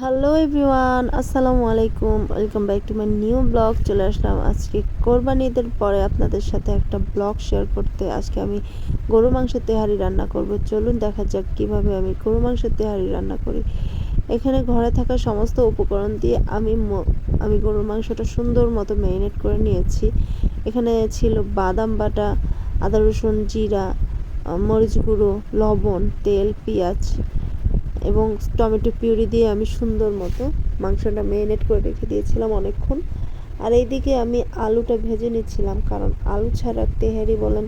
Hello everyone, আসসালামু আলাইকুম। Welcome back to my new blog. চলে আসলাম আজকে কোরবানি ঈদের পরে আপনাদের সাথে একটা ব্লগ শেয়ার করতে। আজকে আমি গরু মাংসের তেহারি রান্না করব। চলুন দেখা যাক কিভাবে আমি গরু মাংসের তেহারি রান্না করি। এখানে ঘরে থাকা সমস্ত উপকরণ দিয়ে আমি গরুর মাংসটা সুন্দর মতো ম্যারিনেট করে নিয়েছি। এখানে ছিল বাদাম বাটা, আদা রসুন জিরা, মরিচ গুঁড়ো, লবণ, তেল, পেঁয়াজ এবং টমেটো পিউরি দিয়ে আমি সুন্দর মতো মাংসটা ম্যারিনেট করে রেখে দিয়েছিলাম অনেকক্ষণ। আর এইদিকে আমি আলুটা ভেজে নিচ্ছিলাম, কারণ আলু ছাড়া তেহারি বলেন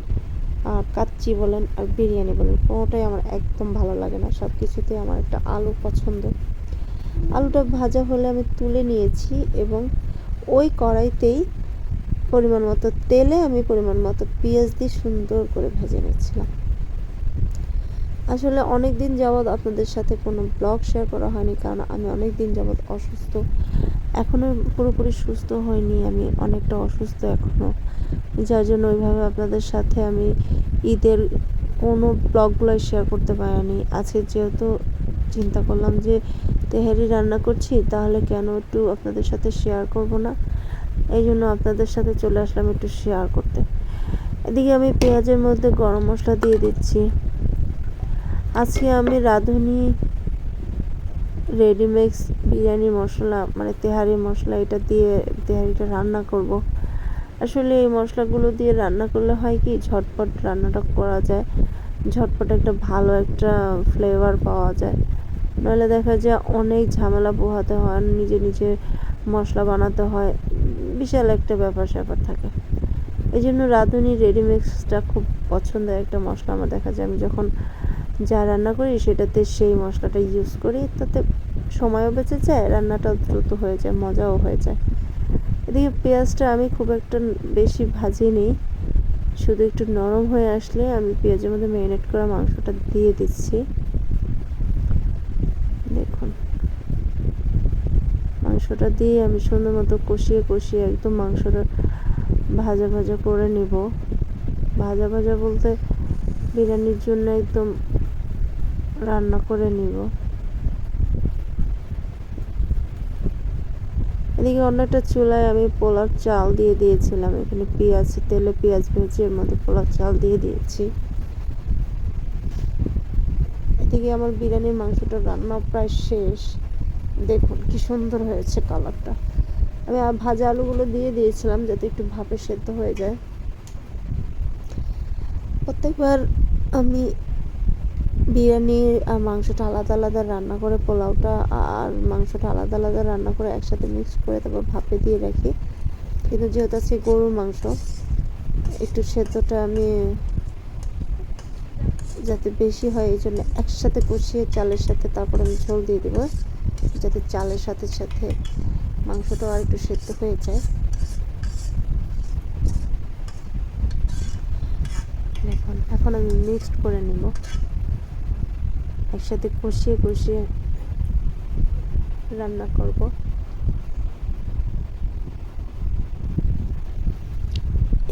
আর কাচ্চি বলেন আর বিরিয়ানি বলেন কোনোটাই আমার একদম ভালো লাগে না। সব কিছুতে আমার একটা আলু পছন্দ। আলুটা ভাজা হলে আমি তুলে নিয়েছি এবং ওই কড়াইতেই পরিমাণ মতো তেলে আমি পরিমাণ মতো পেঁয়াজ দিয়ে সুন্দর করে ভেজে নিচ্ছিলাম। আসলে অনেক দিন যাবৎ আপনাদের সাথে কোনো ব্লগ শেয়ার করা হয়নি, কারণ আমি অনেক দিন যাবৎ অসুস্থ। এখনও পুরোপুরি সুস্থ হয়নি, আমি অনেকটা অসুস্থ এখনও, যার জন্য ওইভাবে আপনাদের সাথে আমি ঈদের কোনো ব্লগগুলোই শেয়ার করতে পারিনি। আজকে যেহেতু চিন্তা করলাম যে তেহারি রান্না করছি, তাহলে কেন একটু আপনাদের সাথে শেয়ার করব না, এই জন্য আপনাদের সাথে চলে আসলাম একটু শেয়ার করতে। এদিকে আমি পেঁয়াজের মধ্যে গরম মশলা দিয়ে দিচ্ছি। আজকে আমি রাঁধুনি রেডিমিক্স বিরিয়ানির মশলা, মানে তেহারির মশলা, এটা দিয়ে তেহারিটা রান্না করব। আসলে এই মশলাগুলো দিয়ে রান্না করলে হয় কি, ঝটপট রান্নাটা করা যায়, ঝটপট একটা ভালো একটা ফ্লেভার পাওয়া যায়। নইলে দেখা যায় অনেক ঝামেলা পোহাতে হয়, নিজে নিজে মশলা বানাতে হয়, বিশাল একটা ব্যাপার স্যাপার থাকে। এই জন্য রাঁধুনি রেডিমিক্সটা খুব পছন্দের একটা মশলা আমার। দেখা যায় আমি যখন যা রান্না করি সেটাতে সেই মশলাটা ইউজ করি, তাতে সময়ও বেঁচে যায়, রান্নাটাও দ্রুত হয়ে যায়, মজাও হয়ে যায়। এদিকে পেঁয়াজটা আমি খুব একটা বেশি ভাজিনি, শুধু একটু নরম হয়ে আসলে আমি পেঁয়াজের মধ্যে ম্যারিনেট করা মাংসটা দিয়ে দিচ্ছি। দেখুন, মাংসটা দিয়ে আমি সুন্দর মতো কষিয়ে কষিয়ে একদম মাংসটা ভাজা ভাজা করে নিব। ভাজা ভাজা বলতে বিরিয়ানির জন্য একদম রান্না করে নিব। এদিকে অন্য একটা চুলায় আমি পোলার চাল দিয়ে দিয়েছিলাম। এখানে তেলে পেঁয়াজ ভেজে এর মধ্যে পোলার চাল দিয়ে দিয়েছি। এদিকে আমার বিরিয়ানির মাংসটা রান্না প্রায় শেষ। দেখুন কি সুন্দর হয়েছে কালারটা। আমি ভাজা আলুগুলো দিয়ে দিয়েছিলাম যাতে একটু ভাপে সেদ্ধ হয়ে যায়। প্রত্যেকবার আমি বিরিয়ানির আর মাংসটা আলাদা আলাদা রান্না করে, পোলাওটা আর মাংসটা আলাদা আলাদা রান্না করে একসাথে মিক্স করে তারপর ভাপে দিয়ে রাখি। কিন্তু যেহেতু আছে গরুর মাংস, একটু সেদ্ধটা আমি যাতে বেশি হয় এই জন্য একসাথে কষিয়ে চালের সাথে তারপর আমি ঝোল দিয়ে দেবো, যাতে চালের সাথে সাথে মাংসটাও আর একটু সেদ্ধ হয়ে যায়। দেখুন, এখন আমি মিক্সড করে নেব, একসাথে কষিয়ে কষিয়ে রান্না করব।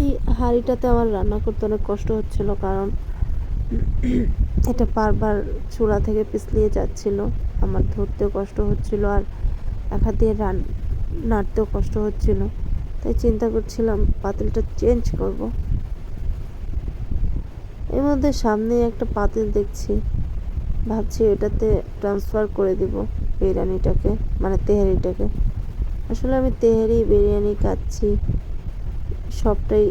এই হাঁড়িটাতে আমার রান্না করতে অনেক কষ্ট হচ্ছিল, কারণ এটা বারবার চূড়া থেকে পিছলিয়ে যাচ্ছিল, আমার ধরতেও কষ্ট হচ্ছিল আর এক হাত দিয়ে নাড়তেও কষ্ট হচ্ছিল। তাই চিন্তা করছিলাম পাতিলটা চেঞ্জ করব। এর মধ্যে সামনে একটা পাতিল দেখছি, ভাবছি এটাতে ট্রান্সফার করে দিব বিরিয়ানিটাকে, মানে তেহারিটাকে। আসলে আমি তেহারি বিরিয়ানি খাচ্ছি, সবটাই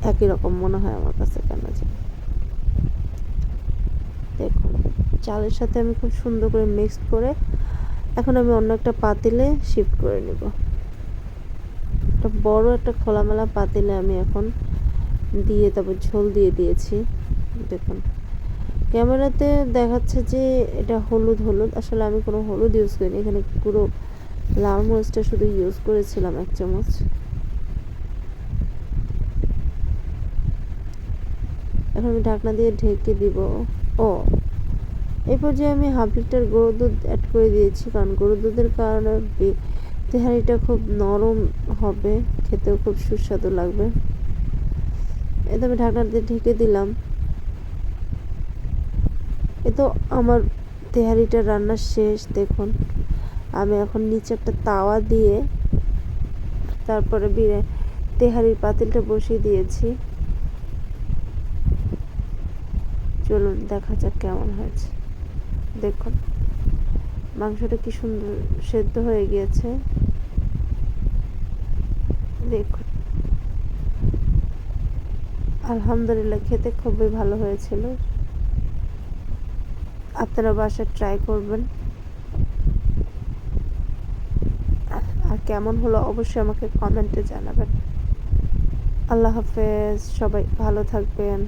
একই রকম মনে হয় আমার কাছে কেন জানি। দেখুন, চালের সাথে আমি খুব সুন্দর করে মিক্সড করে এখন আমি অন্য একটা পাতিলে শিফট করে নেব। একটা বড় একটা খোলামেলা পাতিলে আমি এখন দিয়ে তারপর ঝোল দিয়ে দিয়েছি। দেখুন, ক্যামেরাতে দেখাচ্ছে যে এটা হলুদ হলুদ, আসলে আমি কোনো হলুদ ইউজ করিনি, এখানে পুরো লাল মরিচটা শুধু ইউজ করেছিলাম 1 চামচ। এখন আমি ঢাকনা দিয়ে ঢেকে দিব। ও, এই পর্যায়ে আমি হাফ লিটার গরুর দুধ অ্যাড করে দিয়েছি, কারণ গরুর দুধের কারণে তেহারিটা খুব নরম হবে, খেতেও খুব সুস্বাদু লাগবে। এতে আমি ঢাকনা দিয়ে ঢেকে দিলাম। এ তো আমার তেহারিটা রান্না শেষ। দেখুন, আমি এখন নিচে একটা তাওয়া দিয়ে তারপরে তেহারির পাতিলটা বসিয়ে দিয়েছি। চলুন দেখা যাক কেমন হয়েছে। দেখুন মাংসটা কি সুন্দর সেদ্ধ হয়ে গিয়েছে। দেখুন আলহামদুলিল্লাহ, খেতে খুবই ভালো হয়েছিল। আপনারা বাসায় ট্রাই করবেন। আর কেমন হলো অবশ্যই আমাকে কমেন্টে জানাবেন। আল্লাহ হাফেজ, সবাই ভালো থাকবেন।